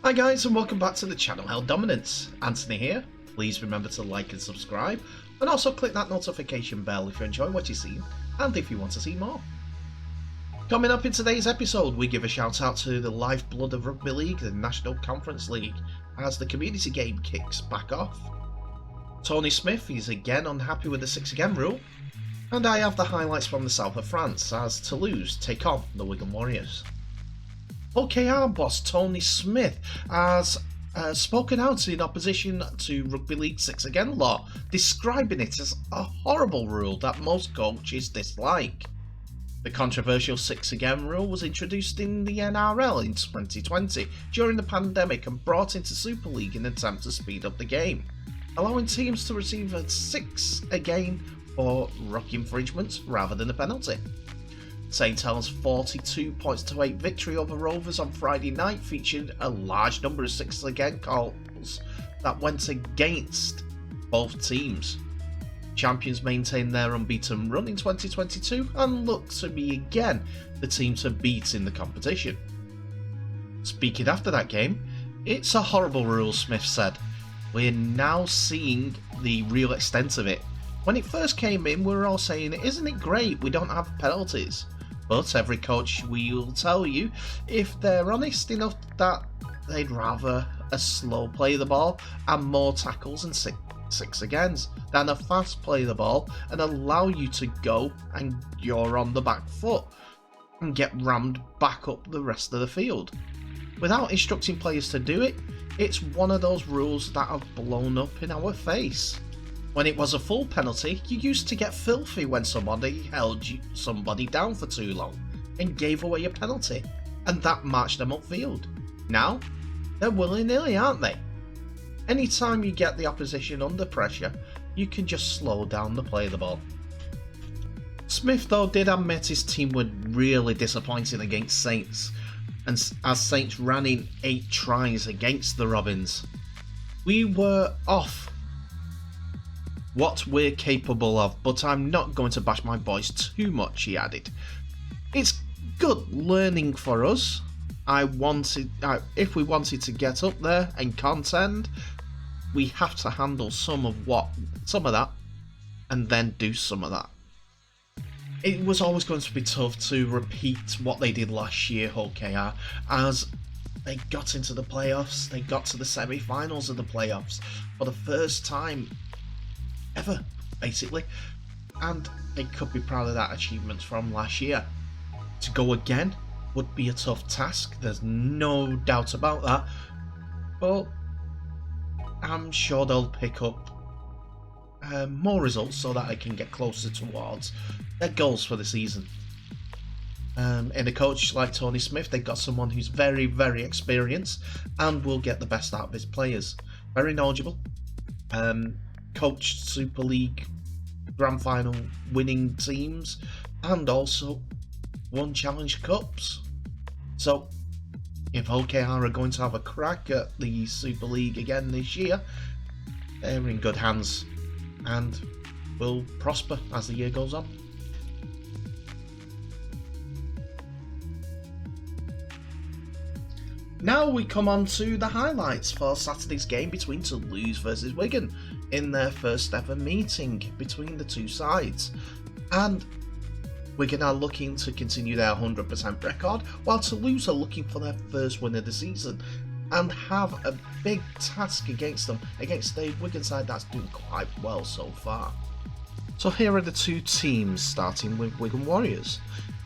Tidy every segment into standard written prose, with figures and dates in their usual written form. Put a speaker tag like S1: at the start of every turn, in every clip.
S1: Hi guys, and welcome back to the channel Held Dominance. Anthony here. Please remember to like and subscribe, and also click that notification bell if you enjoy what you've seen and if you want to see more. Coming up in today's episode, we give a shout out to the lifeblood of Rugby League, the National Conference League, as the community game kicks back off. Tony Smith is again unhappy with the 6 again rule, and I have the highlights from the south of France as Toulouse take on the Wigan Warriors. HKR boss Tony Smith has spoken out in opposition to Rugby League 6 again law, describing it as a horrible rule that most coaches dislike. The controversial 6 again rule was introduced in the NRL in 2020 during the pandemic and brought into Super League in an attempt to speed up the game, allowing teams to receive a 6 again for ruck infringements rather than a penalty. St Helens' 42-8 victory over Rovers on Friday night featured a large number of 6 again calls that went against both teams. Champions maintained their unbeaten run in 2022 and look to be again the team to beat in the competition. Speaking after that game, "It's a horrible rule," Smith said. "We're now seeing the real extent of it. When it first came in, we were all saying, isn't it great we don't have penalties? But every coach will tell you, if they're honest enough, that they'd rather a slow play the ball and more tackles and six agains than a fast play the ball and allow you to go and you're on the back foot and get rammed back up the rest of the field. Without instructing players to do it, it's one of those rules that have blown up in our face. When it was a full penalty, you used to get filthy when somebody held somebody down for too long and gave away a penalty, and that marched them upfield. Now, they're willy-nilly, aren't they? Anytime you get the opposition under pressure, you can just slow down the play of the ball." Smith, though, did admit his team were really disappointing against Saints, and as Saints ran in 8 tries against the Robins. "We were off what we're capable of, but I'm not going to bash my boys too much," he added. "It's good learning for us. If we wanted to get up there and contend, we have to handle some of that, and then do some of that." It was always going to be tough to repeat what they did last year, HKR, as they got into the playoffs, they got to the semi-finals of the playoffs for the first time ever, basically, and they could be proud of that achievement from last year. To go again would be a tough task, there's no doubt about that, but I'm sure they'll pick up more results so that they can get closer towards their goals for the season. In a coach like Tony Smith, they've got someone who's very, very experienced and will get the best out of his players. Very knowledgeable. Coached Super League Grand Final winning teams and also won Challenge Cups. So if HKR are going to have a crack at the Super League again this year, they're in good hands and will prosper as the year goes on. Now we come on to the highlights for Saturday's game between Toulouse versus Wigan in their first ever meeting between the two sides. And Wigan are looking to continue their 100% record, while Toulouse are looking for their first win of the season and have a big task against them, against the Wigan side that's doing quite well so far. So here are the two teams, starting with Wigan Warriors.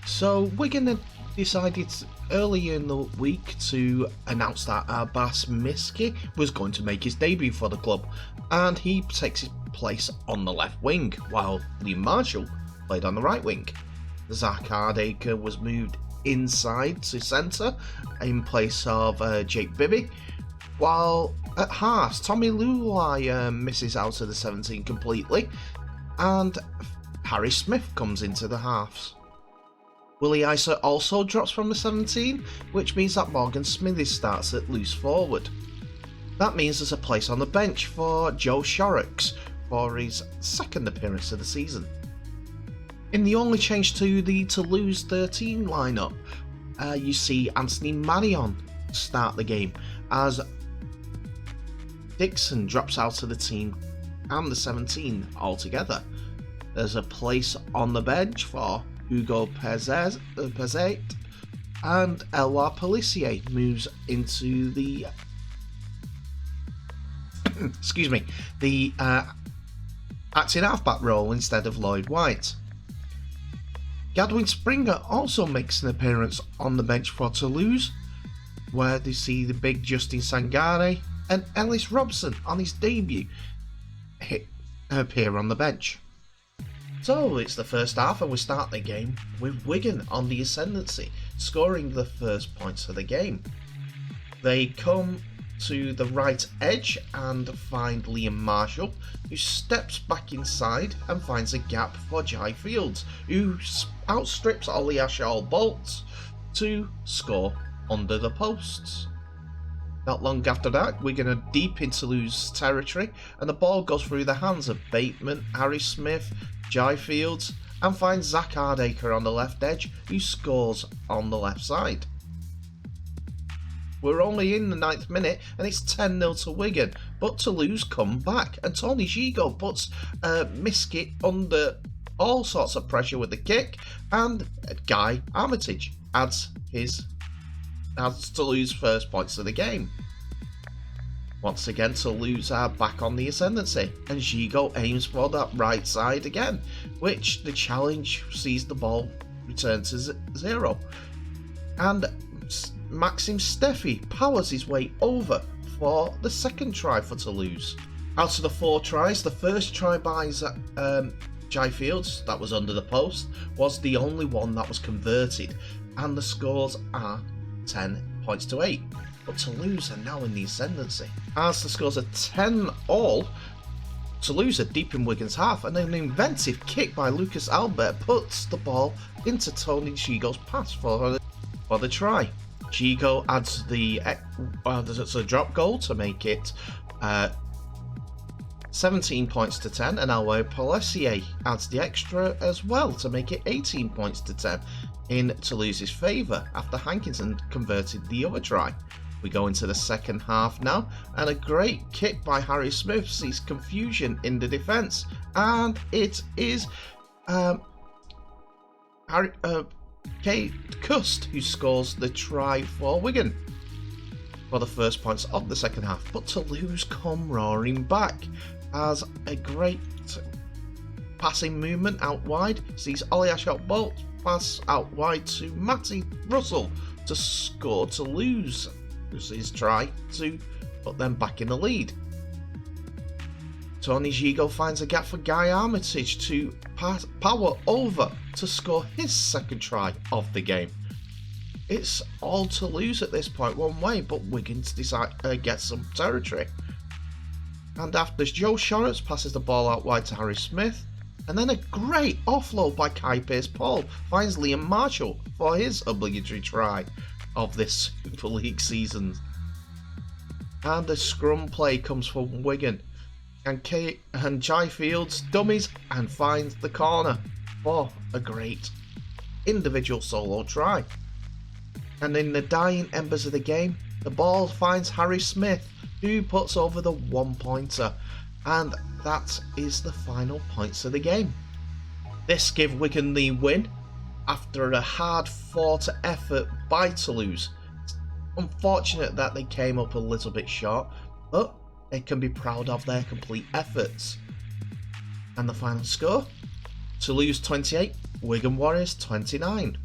S1: So Wigan had decided early in the week to announce that Abbas Miski was going to make his debut for the club, and he takes his place on the left wing, while Liam Marshall played on the right wing. Zach Hardacre was moved inside to centre in place of Jake Bibby, while at halves Tommy Lulai misses out of the 17 completely, and Harry Smith comes into the halves. Willie Isa also drops from the 17, which means that Morgan Smithy starts at loose forward. That means there's a place on the bench for Joe Shorrocks for his second appearance of the season. In the only change to the Toulouse 13 lineup, you see Anthony Marion start the game, as Dixon drops out of the team and the 17 altogether. There's a place on the bench for Hugo Pezet, and Eloi Pelissier moves into the the acting halfback role instead of Lloyd White. Gadwin Springer also makes an appearance on the bench for Toulouse, where they see the big Justin Sangare and Ellis Robson on his debut appear on the bench. So it's the first half and we start the game with Wigan on the ascendancy, scoring the first points of the game. They come to the right edge and find Liam Marshall, who steps back inside and finds a gap for Jai Fields, who outstrips Ollie Ashall-Bolt to score under the posts. Not long after that, Wigan are deep into Toulouse territory and the ball goes through the hands of Bateman, Harry Smith, Jai Fields, and finds Zach Hardacre on the left edge, who scores on the left side. We're only in the 9th minute and it's 10-0 to Wigan, but Toulouse come back and Tony Gigot puts Miskit under all sorts of pressure with the kick, and Guy Armitage adds Toulouse first points of the game. Once again, Toulouse are back on the ascendancy, and Gigot aims for that right side again, which the challenge sees the ball return to 0. And Maxim Steffi powers his way over for the second try for Toulouse. Out of the 4 tries, the first try by Jai Fields, that was under the post, was the only one that was converted, and the scores are 10 points to 8. But Toulouse are now in the ascendancy. As the scores are 10-all, Toulouse are deep in Wigan's half, and an inventive kick by Lucas Albert puts the ball into Tony Gigot's pass for the try. Gigot adds the drop goal to make it 17 points to 10, and Eloi Pelissier adds the extra as well to make it 18 points to 10 in Toulouse's favour after Hankinson converted the other try. We go into the second half now, and a great kick by Harry Smith sees confusion in the defence, and it is Kate Cust who scores the try for Wigan for the first points of the second half. But Toulouse come roaring back as a great passing movement out wide sees Ollie Ashott-Bolt pass out wide to Matty Russell to score Toulouse. His try to put them back in the lead. Tony Gigot finds a gap for Guy Armitage to power over to score his second try of the game. It's all Toulouse at this point one way, but Wigan's get some territory. And after Joe Shorrocks passes the ball out wide to Harry Smith, and then a great offload by Kai Pearce-Paul finds Liam Marshall for his obligatory try of this Super League season. And the scrum play comes from Wigan, and Jai Fields dummies and finds the corner for a great individual solo try. And in the dying embers of the game, the ball finds Harry Smith, who puts over the 1-pointer, and that is the final points of the game. This gives Wigan the win after a hard-fought effort by Toulouse. Unfortunate that they came up a little bit short, but they can be proud of their complete efforts. And the final score? Toulouse 28, Wigan Warriors 29.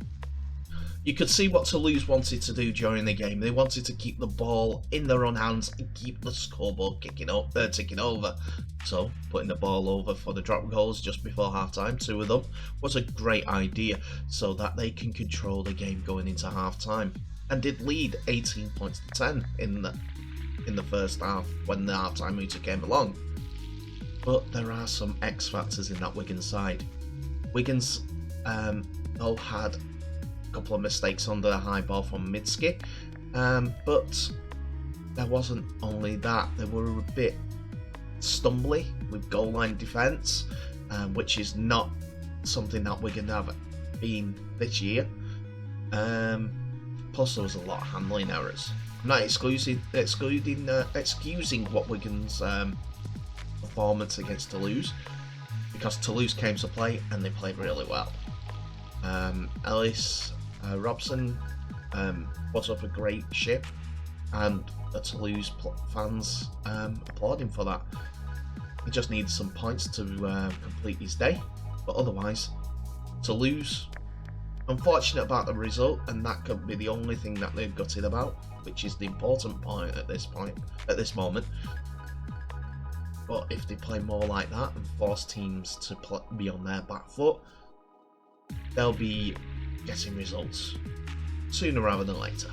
S1: You could see what Toulouse wanted to do during the game. They wanted to keep the ball in their own hands and keep the scoreboard ticking over. So, putting the ball over for the drop goals just before half-time, 2 of them, was a great idea so that they can control the game going into half-time. And did lead 18 points to 10 in the first half when the half-time meter came along. But there are some X factors in that Wigan side. Wigan's though had couple of mistakes under the high ball from Midski, but there wasn't only that, they were a bit stumbly with goal line defence, which is not something that Wigan have been this year. Plus there was a lot of handling errors, I'm not excusing what Wigan's performance against Toulouse, because Toulouse came to play and they played really well. Ellis Robson put up a great shift, and the Toulouse fans applaud him for that. He just needs some points to complete his day, but otherwise, Toulouse, unfortunate about the result, and that could be the only thing that they're gutted about, which is the important point at this moment. But if they play more like that and force teams to be on their back foot, they'll be getting results sooner rather than later.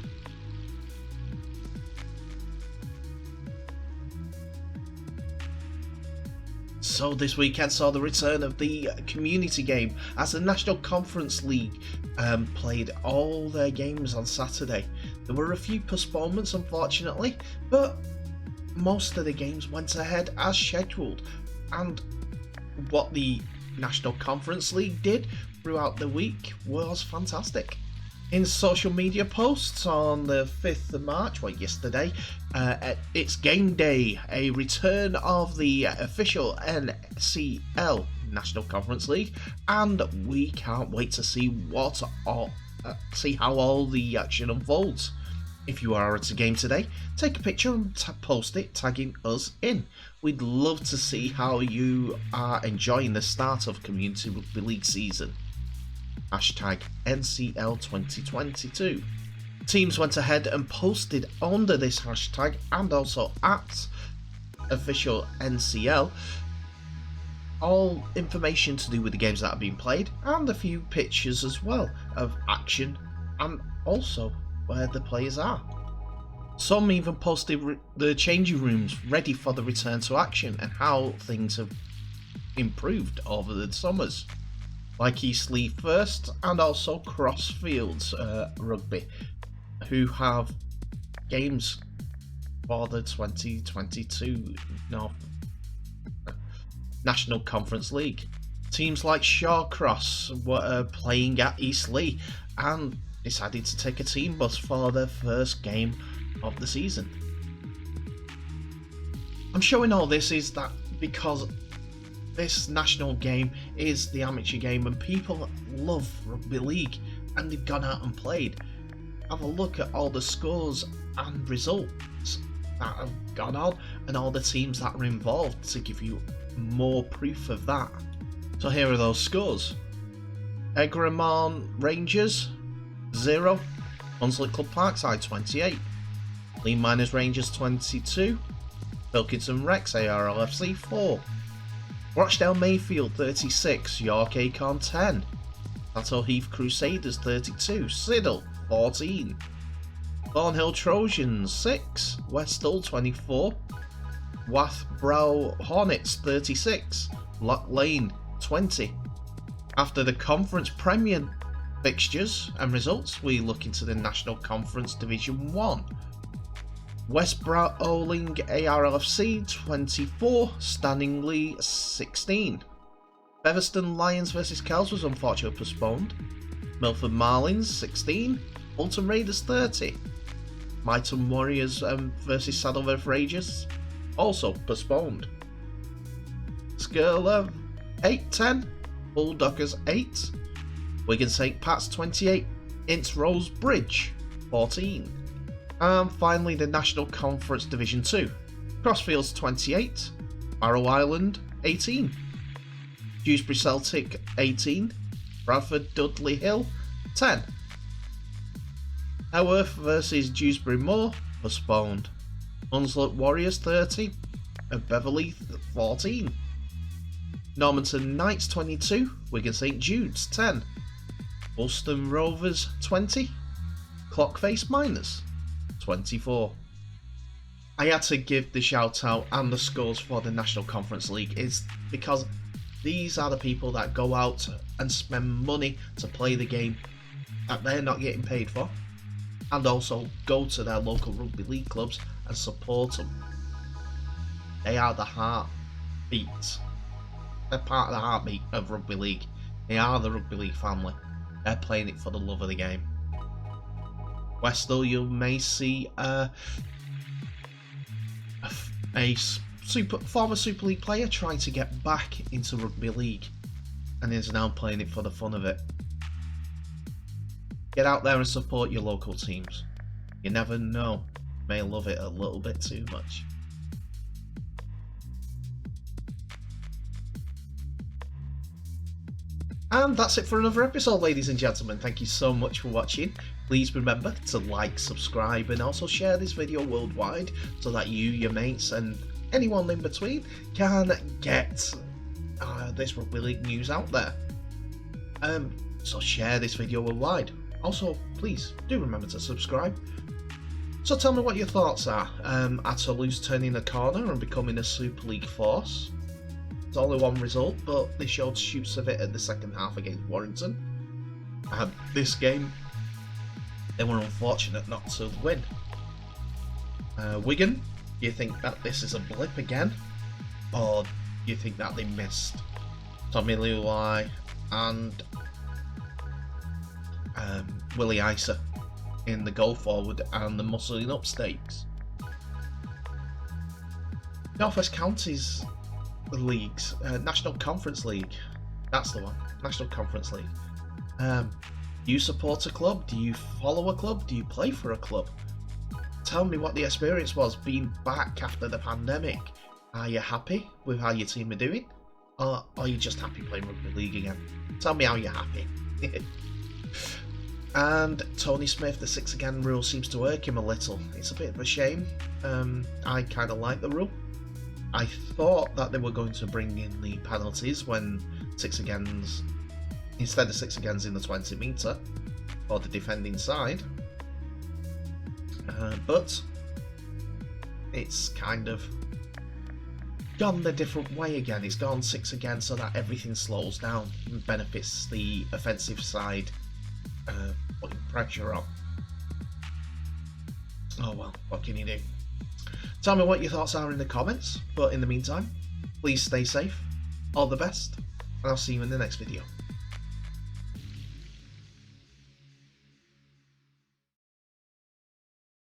S1: So this weekend saw the return of the community game as the National Conference League played all their games on Saturday. There were a few postponements, unfortunately, but most of the games went ahead as scheduled. And what the National Conference League did throughout the week was fantastic. In social media posts on the 5th of March, yesterday, it's game day, a return of the official NCL National Conference League, and we can't wait to see see how all the action unfolds. If you are at a game today, take a picture and post it, tagging us in. We'd love to see how you are enjoying the start of Community Rugby League season. Hashtag NCL 2022. Teams went ahead and posted under this hashtag, and also at official NCL, all information to do with the games that are being played, and a few pictures as well of action, and also where the players are. Some even posted the changing rooms ready for the return to action and how things have improved over the summers, like Eastleigh First and also Crossfields Rugby, who have games for the 2022 National Conference League. Teams like Shawcross were playing at Eastleigh and decided to take a team bus for their first game of the season. I'm showing all this is that because this national game is the amateur game and people love rugby league, and they've gone out and played. Have a look at all the scores and results that have gone on and all the teams that are involved to give you more proof of that. So here are those scores. Egremont Rangers 0, Hunslet Club Parkside 28, Lean Miners Rangers 22, Pilkington Rex ARLFC 4, Rochdale Mayfield 36, York Acorn 10, Plateau Heath Crusaders 32, Siddle 14, Thornhill Trojans 6, Westall 24, Wath Brow Hornets 36, Lock Lane 20. After the Conference Premier fixtures and results, we look into the National Conference Division 1. West Bowling ARLFC 24, Stanningley 16. Featherstone Lions vs Kells was unfortunately postponed. Milford Marlins 16, Bolton Raiders 30. Myton Warriors vs Saddleworth Rangers also postponed. Skirler 8-10, Bulldoggers 8. Wigan St Pat's 28, Ince Rose Bridge 14. And finally the National Conference Division 2. Crossfields 28, Barrow Island 18, Dewsbury Celtic 18, Bradford Dudley Hill 10. Haworth vs Dewsbury Moor postponed. Hunslet Warriors 30 and Beverley 14. Normanton Knights 22, Wigan St Jude's 10. Ulston Rovers 20, Clockface Miners 24. I had to give the shout out and the scores for the National Conference League is because these are the people that go out and spend money to play the game that they're not getting paid for, and also go to their local rugby league clubs and support them. They are the heartbeat. They're part of the heartbeat of rugby league. They are the rugby league family. They're playing it for the love of the game. Westall, you may see a former Super League player trying to get back into rugby league and is now playing it for the fun of it. Get out there and support your local teams. You never know, you may love it a little bit too much. And that's it for another episode, ladies and gentlemen. Thank you so much for watching. Please remember to like, subscribe, and also share this video worldwide so that you, your mates, and anyone in between can get this rugby league news out there. So share this video worldwide. Also, please do remember to subscribe. So tell me what your thoughts are. Are Toulouse turning a corner and becoming a Super League force? It's only one result, but they showed shoots of it at the second half against Warrington. This game, they were unfortunate not to win. Wigan, do you think that this is a blip again? Or do you think that they missed Tommy Leulai and Willie Isa in the goal forward and the muscling up stakes? North West Counties leagues, National Conference League, that's the one, National Conference League. Do you support a club? Do you follow a club? Do you play for a club? Tell me what the experience was being back after the pandemic. Are you happy with how your team are doing? Or are you just happy playing rugby league again? Tell me how you're happy. And Tony Smith, the 6 again rule seems to irk him a little. It's a bit of a shame. I kind of like the rule. I thought that they were going to bring in the penalties when 6 agains, instead of 6 agains in the 20 metre for the defending side, but it's kind of gone the different way again. It's gone 6 again so that everything slows down and benefits the offensive side, putting pressure on. Oh well, what can you do? Tell me what your thoughts are in the comments, but in the meantime, please stay safe, all the best, and I'll see you in the next video.